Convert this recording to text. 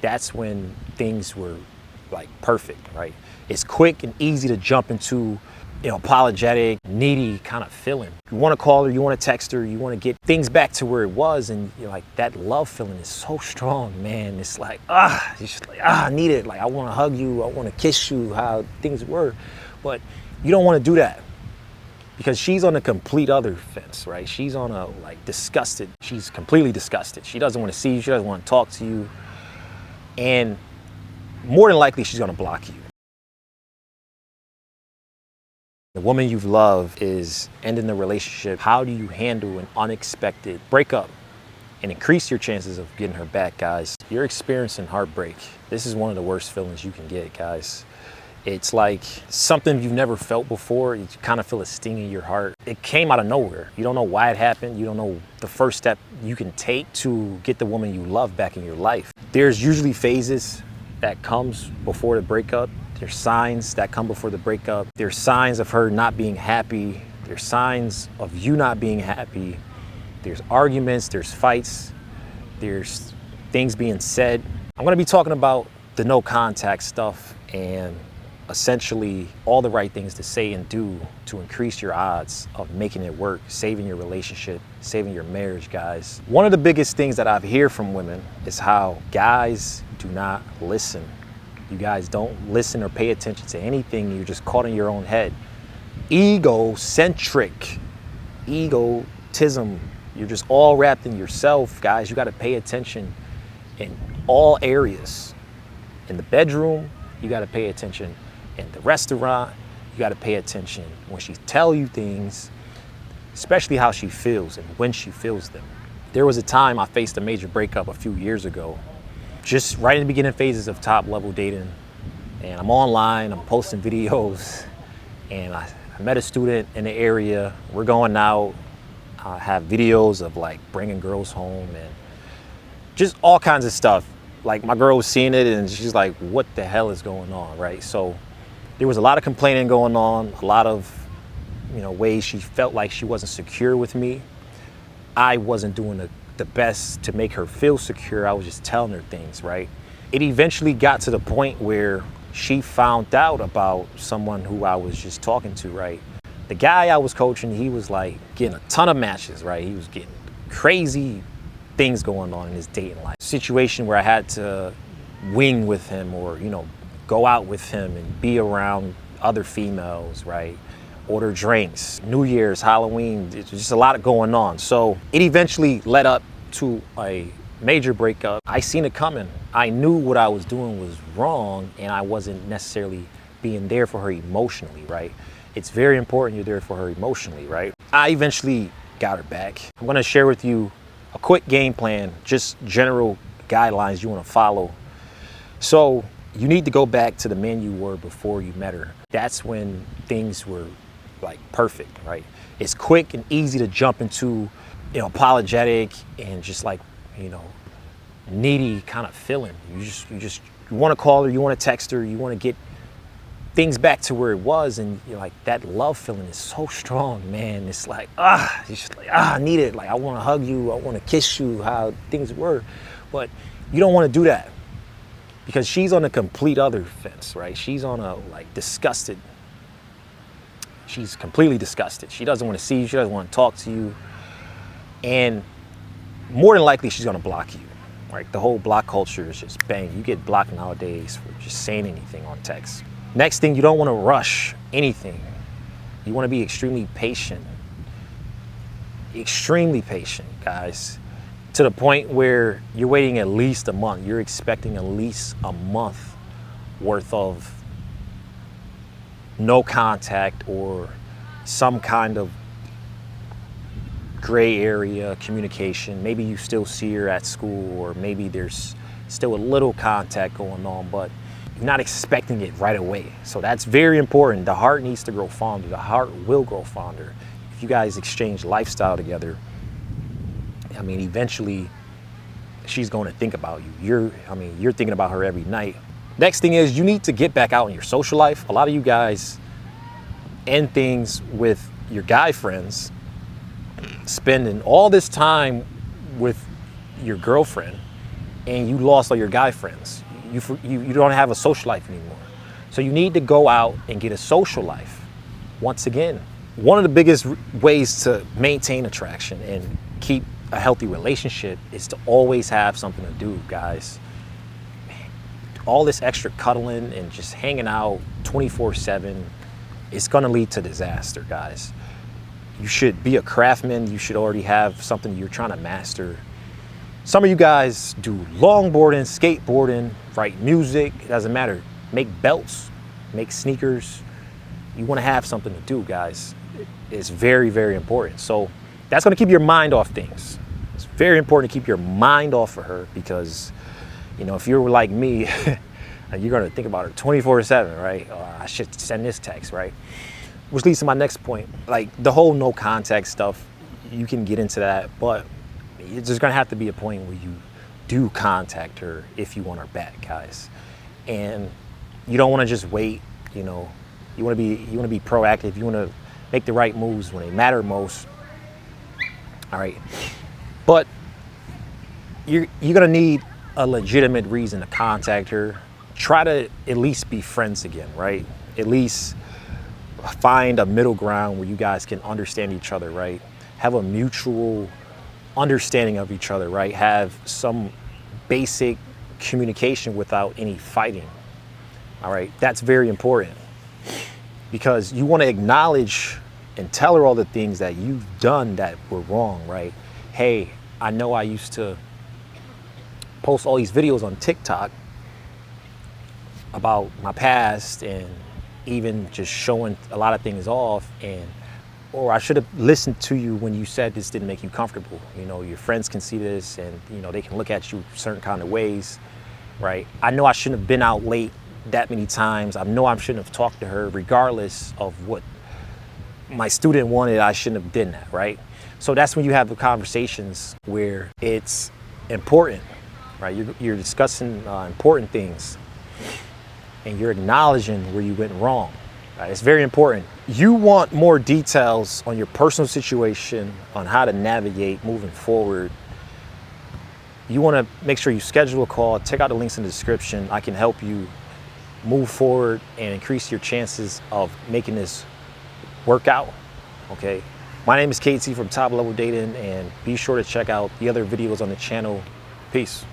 That's when things were like perfect, right? It's quick and easy to jump into, apologetic, needy kind of feeling. You want to call her, you want to text her, you want to get things back to where it was, and you're like, that love feeling is so strong, man. It's like, it's just like, I need it. Like, I want to hug you, I want to kiss you, how things were. But you don't want to do that because she's on a complete other fence, right? She's on a disgusted. She's completely disgusted. She doesn't want to see you. She doesn't want to talk to you. And more than likely, she's going to block you. The woman you love is ending the relationship. How do you handle an unexpected breakup and increase your chances of getting her back, guys? You're experiencing heartbreak. This is one of the worst feelings you can get, guys. It's like something you've never felt before. You kind of feel a sting in your heart. It came out of nowhere. You don't know why it happened. You don't know the first step you can take to get the woman you love back in your life. There's usually phases that comes before the breakup. There's signs that come before the breakup. There's signs of her not being happy. There's signs of you not being happy. There's arguments, there's fights, there's things being said. I'm gonna be talking about the no contact stuff and essentially all the right things to say and do to increase your odds of making it work, saving your relationship, saving your marriage, guys. One of the biggest things that I've heard from women is how guys do not listen. You guys don't listen or pay attention to anything. You're just caught in your own head. Egocentric, egotism. You're just all wrapped in yourself, guys. You got to pay attention in all areas. In the bedroom, you got to pay attention. In the restaurant, you got to pay attention when she tells you things, especially how she feels and when she feels them. There was a time I faced a major breakup a few years ago, just right in the beginning phases of top level dating. And I'm online, I'm posting videos, and I met a student in the area. We're going out. I have videos of like bringing girls home and just all kinds of stuff. Like my girl was seeing it and she's like, what the hell is going on, right? So there was a lot of complaining going on, a lot of, ways she felt like she wasn't secure with me. I wasn't doing the best to make her feel secure. I was just telling her things, right? It eventually got to the point where she found out about someone who I was just talking to, right? The guy I was coaching, he was like getting a ton of matches, right? He was getting crazy things going on in his dating life. Situation where I had to wing with him or, go out with him and be around other females, right? Order drinks, New Year's, Halloween, it's just a lot going on. So it eventually led up to a major breakup. I seen it coming. I knew what I was doing was wrong and I wasn't necessarily being there for her emotionally, right? It's very important you're there for her emotionally, right? I eventually got her back. I'm gonna share with you a quick game plan, just general guidelines you wanna follow. So you need to go back to the man you were before you met her. That's when things were like perfect, right? It's quick and easy to jump into, apologetic and just like, needy kind of feeling. You want to call her, you want to text her, you want to get things back to where it was, and you're like, that love feeling is so strong, man. It's like, it's just like, I need it. Like, I want to hug you, I want to kiss you, how things were. But you don't want to do that because she's on a complete other fence, right? She's on a disgusted. She's completely disgusted. She doesn't want to see you. She doesn't want to talk to you. And more than likely, she's going to block you. Right? The whole block culture is just bang. You get blocked nowadays for just saying anything on text. Next thing, you don't want to rush anything. You want to be extremely patient. Extremely patient, guys. To the point where you're waiting at least a month. You're expecting at least a month worth of no contact or some kind of gray area communication. Maybe you still see her at school, or maybe there's still a little contact going on, but you're not expecting it right away. So that's very important. The heart needs to grow fonder. The heart will grow fonder. If you guys exchange lifestyle together, eventually she's going to think about you. You're thinking about her every night. Next thing is you need to get back out in your social life. A lot of you guys end things with your guy friends, spending all this time with your girlfriend, and you lost all your guy friends. You don't have a social life anymore. So you need to go out and get a social life. Once again, one of the biggest ways to maintain attraction and keep a healthy relationship is to always have something to do, guys. All this extra cuddling and just hanging out 24/7 is gonna lead to disaster, guys. You should be a craftsman. You should already have something you're trying to master. Some of you guys do longboarding, skateboarding, write music, it doesn't matter. Make belts, make sneakers. You wanna have something to do, guys. It's very, very important. So that's gonna keep your mind off things. It's very important to keep your mind off of her because, you know, if you're like me, you're gonna think about her 24/7, right? Oh, I should send this text, right? Which leads to my next point. Like the whole no contact stuff, you can get into that, but there's gonna have to be a point where you do contact her if you want her back, guys. And you don't wanna just wait, you know, you wanna be proactive, you wanna make the right moves when they matter most. All right. But you're gonna need a legitimate reason to contact her. Try to at least be friends again, right? At least find a middle ground where you guys can understand each other, right? Have a mutual understanding of each other, right? Have some basic communication without any fighting. All right, that's very important because you want to acknowledge and tell her all the things that you've done that were wrong, right? Hey, I know I used to post all these videos on TikTok about my past and even just showing a lot of things off, or I should have listened to you when you said this didn't make you comfortable. You know, your friends can see this and, you know, they can look at you certain kind of ways, right? I know I shouldn't have been out late that many times. I know I shouldn't have talked to her regardless of what my student wanted. I shouldn't have done that, right? So that's when you have the conversations where it's important, right? You're discussing important things and you're acknowledging where you went wrong. Right? It's very important. You want more details on your personal situation, on how to navigate moving forward. You want to make sure you schedule a call. Check out the links in the description. I can help you move forward and increase your chances of making this work out. Okay. My name is KT from Top Level Dating, and be sure to check out the other videos on the channel. Peace.